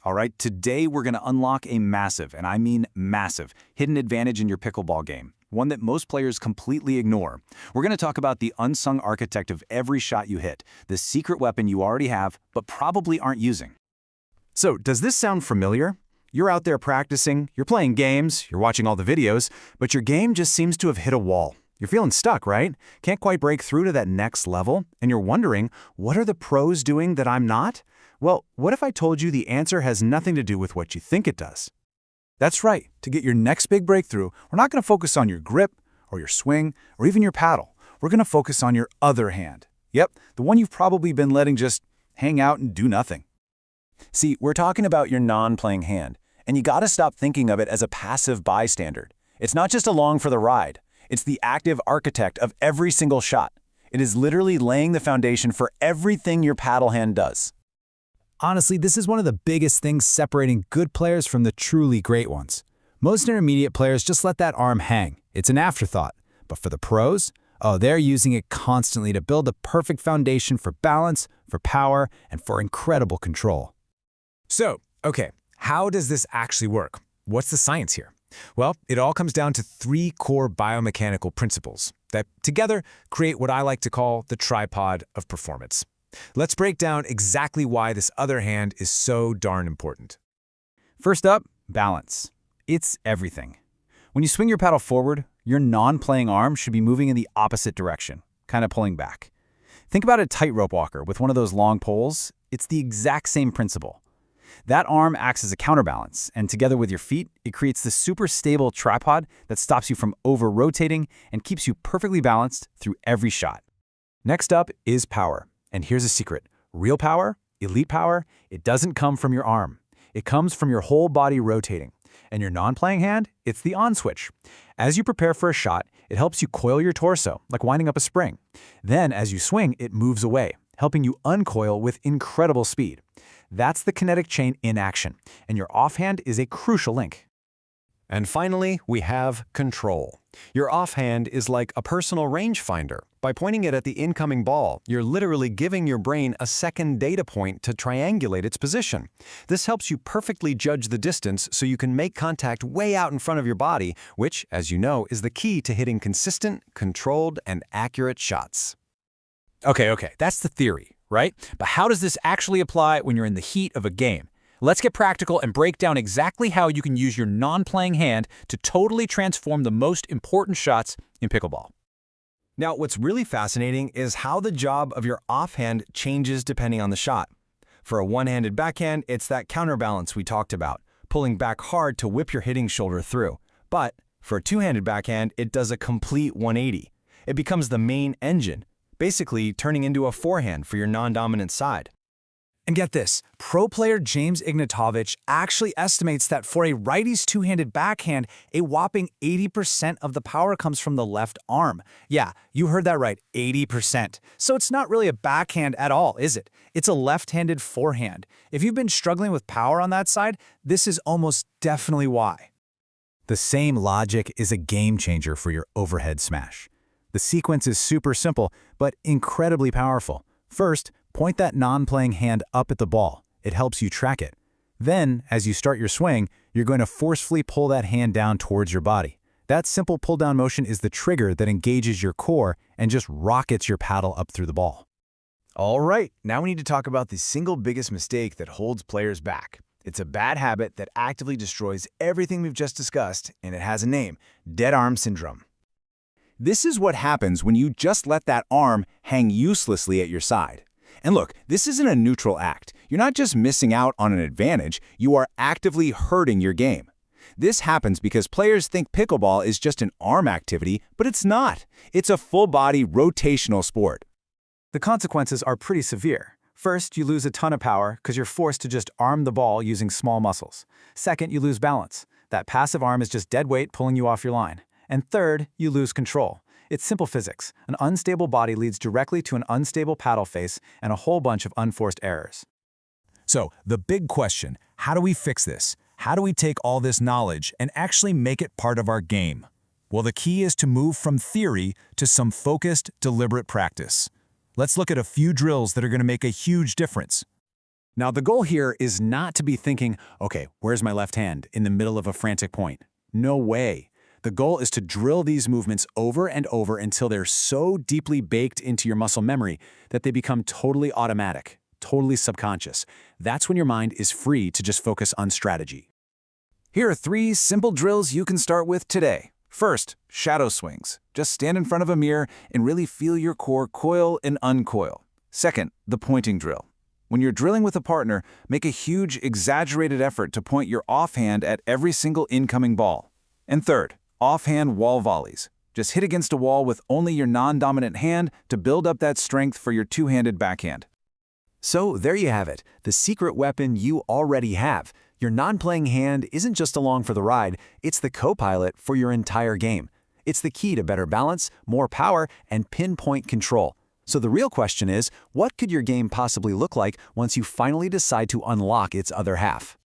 All right, today we're going to unlock a massive, and I mean massive, hidden advantage in your pickleball game, one that most players completely ignore. We're going to talk about the unsung architect of every shot you hit, the secret weapon you already have, but probably aren't using. So, does this sound familiar? You're out there practicing, you're playing games, you're watching all the videos, but your game just seems to have hit a wall. You're feeling stuck, right? Can't quite break through to that next level, and you're wondering, what are the pros doing that I'm not? Well, what if I told you the answer has nothing to do with what you think it does? That's right. To get your next big breakthrough, we're not going to focus on your grip or your swing or even your paddle. We're going to focus on your other hand. Yep, the one you've probably been letting just hang out and do nothing. See, we're talking about your non-playing hand, and you gotta stop thinking of it as a passive bystander. It's not just along for the ride. It's the active architect of every single shot. It is literally laying the foundation for everything your paddle hand does. Honestly, this is one of the biggest things separating good players from the truly great ones. Most intermediate players just let that arm hang. It's an afterthought. But for the pros, they're using it constantly to build a perfect foundation for balance, for power, and for incredible control. So, okay, how does this actually work? What's the science here? Well, it all comes down to three core biomechanical principles that together create what I like to call the tripod of performance. Let's break down exactly why this other hand is so darn important. First up, balance. It's everything. When you swing your paddle forward, your non-playing arm should be moving in the opposite direction, kind of pulling back. Think about a tightrope walker with one of those long poles. It's the exact same principle. That arm acts as a counterbalance, and together with your feet, it creates this super stable tripod that stops you from over-rotating and keeps you perfectly balanced through every shot. Next up is power. And here's a secret. Real power, elite power, it doesn't come from your arm. It comes from your whole body rotating. And your non-playing hand, it's the on switch. As you prepare for a shot, it helps you coil your torso, like winding up a spring. Then, as you swing, it moves away, helping you uncoil with incredible speed. That's the kinetic chain in action, and your offhand is a crucial link. And finally, we have control. Your offhand is like a personal rangefinder. By pointing it at the incoming ball, you're literally giving your brain a second data point to triangulate its position. This helps you perfectly judge the distance so you can make contact way out in front of your body, which, as you know, is the key to hitting consistent, controlled, and accurate shots. Okay, that's the theory, right? But how does this actually apply when you're in the heat of a game? Let's get practical and break down exactly how you can use your non-playing hand to totally transform the most important shots in pickleball. Now, what's really fascinating is how the job of your offhand changes depending on the shot. For a one-handed backhand, it's that counterbalance we talked about, pulling back hard to whip your hitting shoulder through. But for a two-handed backhand, it does a complete 180. It becomes the main engine, basically turning into a forehand for your non-dominant side. And get this, pro player James Ignatovich actually estimates that for a righty's two-handed backhand, a whopping 80% of the power comes from the left arm. Yeah, you heard that right, 80%. So it's not really a backhand at all, is it? It's a left-handed forehand. If you've been struggling with power on that side, this is almost definitely why. The same logic is a game changer for your overhead smash. The sequence is super simple, but incredibly powerful. First, point that non-playing hand up at the ball. It helps you track it. Then, as you start your swing, you're going to forcefully pull that hand down towards your body. That simple pull-down motion is the trigger that engages your core and just rockets your paddle up through the ball. All right, now we need to talk about the single biggest mistake that holds players back. It's a bad habit that actively destroys everything we've just discussed, and it has a name: dead arm syndrome. This is what happens when you just let that arm hang uselessly at your side. And look, this isn't a neutral act. You're not just missing out on an advantage, you are actively hurting your game. This happens because players think pickleball is just an arm activity, but it's not. It's a full-body rotational sport. The consequences are pretty severe. First, you lose a ton of power because you're forced to just arm the ball using small muscles. Second, you lose balance. That passive arm is just dead weight pulling you off your line. And third, you lose control. It's simple physics. An unstable body leads directly to an unstable paddle face and a whole bunch of unforced errors. So, the big question, how do we fix this? How do we take all this knowledge and actually make it part of our game? Well, the key is to move from theory to some focused, deliberate practice. Let's look at a few drills that are going to make a huge difference. Now, the goal here is not to be thinking, okay, where's my left hand in the middle of a frantic point? No way. The goal is to drill these movements over and over until they're so deeply baked into your muscle memory that they become totally automatic, totally subconscious. That's when your mind is free to just focus on strategy. Here are 3 simple drills you can start with today. First, shadow swings. Just stand in front of a mirror and really feel your core coil and uncoil. Second, the pointing drill. When you're drilling with a partner, make a huge, exaggerated effort to point your offhand at every single incoming ball. And third, offhand wall volleys. Just hit against a wall with only your non-dominant hand to build up that strength for your two-handed backhand. So there you have it, the secret weapon you already have. Your non-playing hand isn't just along for the ride, it's the co-pilot for your entire game. It's the key to better balance, more power, and pinpoint control. So the real question is, what could your game possibly look like once you finally decide to unlock its other half?